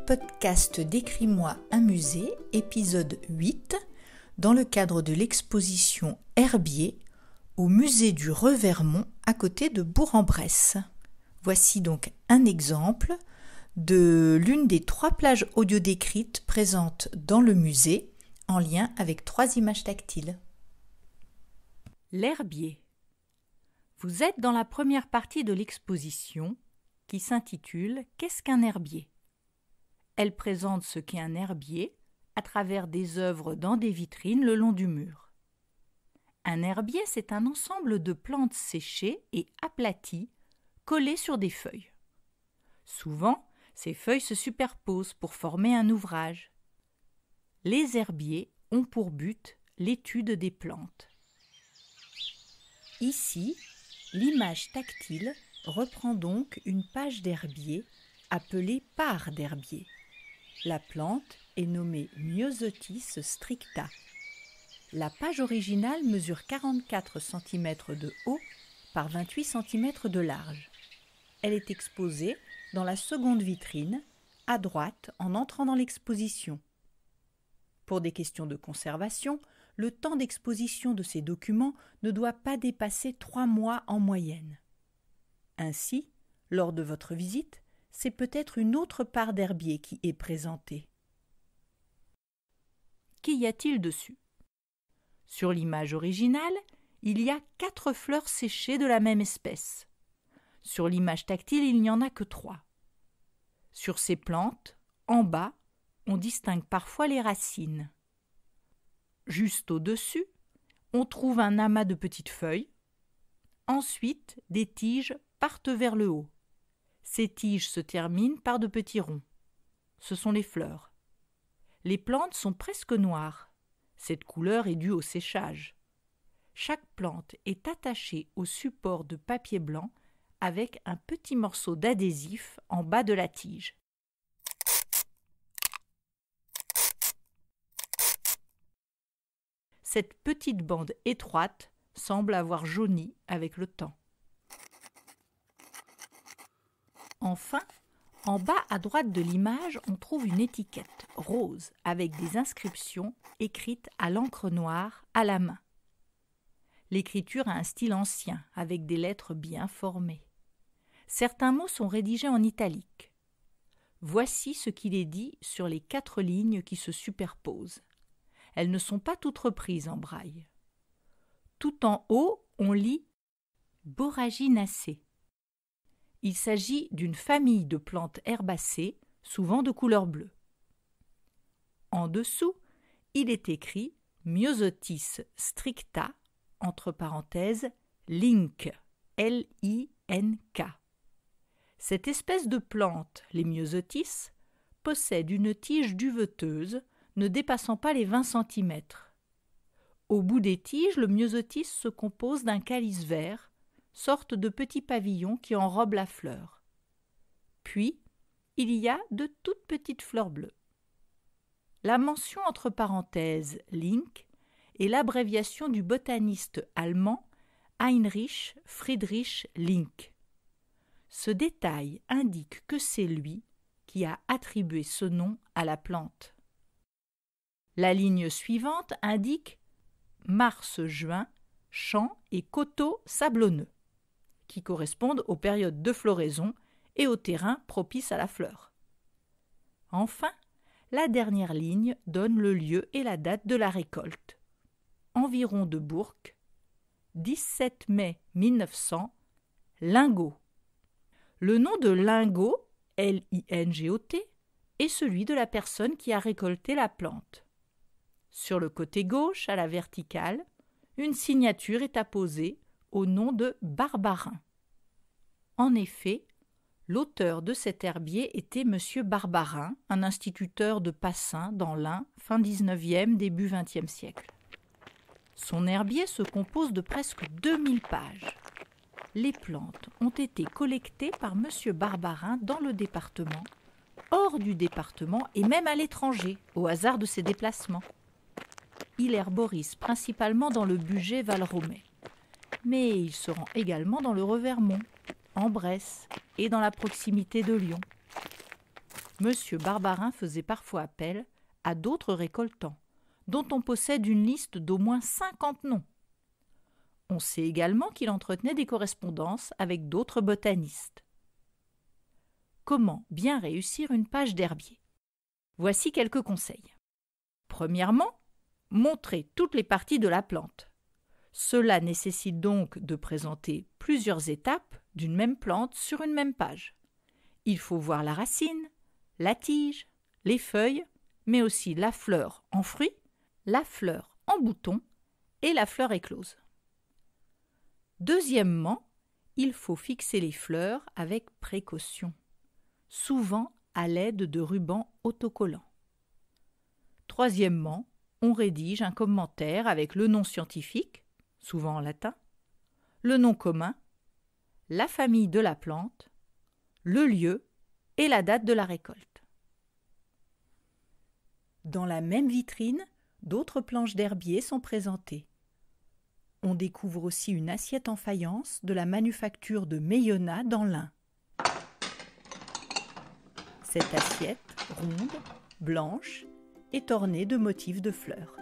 Podcast Décris-moi un musée, épisode 8, dans le cadre de l'exposition Herbier au musée du Revermont à côté de Bourg-en-Bresse. Voici donc un exemple de l'une des 3 plages audio décrites présentes dans le musée en lien avec 3 images tactiles. L'herbier. Vous êtes dans la première partie de l'exposition qui s'intitule « Qu'est-ce qu'un herbier ?» Elle présente ce qu'est un herbier à travers des œuvres dans des vitrines le long du mur. Un herbier, c'est un ensemble de plantes séchées et aplaties collées sur des feuilles. Souvent, ces feuilles se superposent pour former un ouvrage. Les herbiers ont pour but l'étude des plantes. Ici, l'image tactile reprend donc une page d'herbier appelée part d'herbier. La plante est nommée Myosotis stricta. La page originale mesure 44 cm de haut par 28 cm de large. Elle est exposée dans la seconde vitrine, à droite en entrant dans l'exposition. Pour des questions de conservation, le temps d'exposition de ces documents ne doit pas dépasser 3 mois en moyenne. Ainsi, lors de votre visite, c'est peut-être une autre part d'herbier qui est présentée. Qu'y a-t-il dessus ? Sur l'image originale, il y a 4 fleurs séchées de la même espèce. Sur l'image tactile, il n'y en a que 3. Sur ces plantes, en bas, on distingue parfois les racines. Juste au-dessus, on trouve un amas de petites feuilles. Ensuite, des tiges partent vers le haut. Ces tiges se terminent par de petits ronds. Ce sont les fleurs. Les plantes sont presque noires. Cette couleur est due au séchage. Chaque plante est attachée au support de papier blanc avec un petit morceau d'adhésif en bas de la tige. Cette petite bande étroite semble avoir jauni avec le temps. Enfin, en bas à droite de l'image, on trouve une étiquette rose avec des inscriptions écrites à l'encre noire à la main. L'écriture a un style ancien avec des lettres bien formées. Certains mots sont rédigés en italique. Voici ce qu'il est dit sur les 4 lignes qui se superposent. Elles ne sont pas toutes reprises en braille. Tout en haut, on lit « Borraginacées ». Il s'agit d'une famille de plantes herbacées, souvent de couleur bleue. En dessous, il est écrit Myosotis stricta, entre parenthèses, Link, L-I-N-K. Cette espèce de plante, les myosotis, possède une tige duveteuse ne dépassant pas les 20 cm. Au bout des tiges, le myosotis se compose d'un calice vert, sorte de petits pavillons qui enrobent la fleur. Puis, il y a de toutes petites fleurs bleues. La mention entre parenthèses « Link » est l'abréviation du botaniste allemand Heinrich Friedrich Link. Ce détail indique que c'est lui qui a attribué ce nom à la plante. La ligne suivante indique mars-juin, champs et coteaux sablonneux, qui correspondent aux périodes de floraison et aux terrains propices à la fleur. Enfin, la dernière ligne donne le lieu et la date de la récolte. Environ de Bourg, 17 mai 1900, lingot. Le nom de lingot, L-I-N-G-O-T, est celui de la personne qui a récolté la plante. Sur le côté gauche, à la verticale, une signature est apposée au nom de Barbarin. En effet, l'auteur de cet herbier était M. Barbarin, un instituteur de Passin dans l'Ain, fin 19e, début 20e siècle. Son herbier se compose de presque 2000 pages. Les plantes ont été collectées par M. Barbarin dans le département, hors du département et même à l'étranger, au hasard de ses déplacements. Il herborise principalement dans le Bugey-Valromey, mais il se rend également dans le Revermont, en Bresse et dans la proximité de Lyon. Monsieur Barbarin faisait parfois appel à d'autres récoltants, dont on possède une liste d'au moins 50 noms. On sait également qu'il entretenait des correspondances avec d'autres botanistes. Comment bien réussir une page d'herbier? Voici quelques conseils. Premièrement, montrer toutes les parties de la plante. Cela nécessite donc de présenter plusieurs étapes d'une même plante sur une même page. Il faut voir la racine, la tige, les feuilles, mais aussi la fleur en fruit, la fleur en bouton et la fleur éclose. Deuxièmement, il faut fixer les fleurs avec précaution, souvent à l'aide de rubans autocollants. Troisièmement, on rédige un commentaire avec le nom scientifique, souvent en latin, le nom commun, la famille de la plante, le lieu et la date de la récolte. Dans la même vitrine, d'autres planches d'herbier sont présentées. On découvre aussi une assiette en faïence de la manufacture de Meillonnat dans l'Ain. Cette assiette, ronde, blanche, est ornée de motifs de fleurs.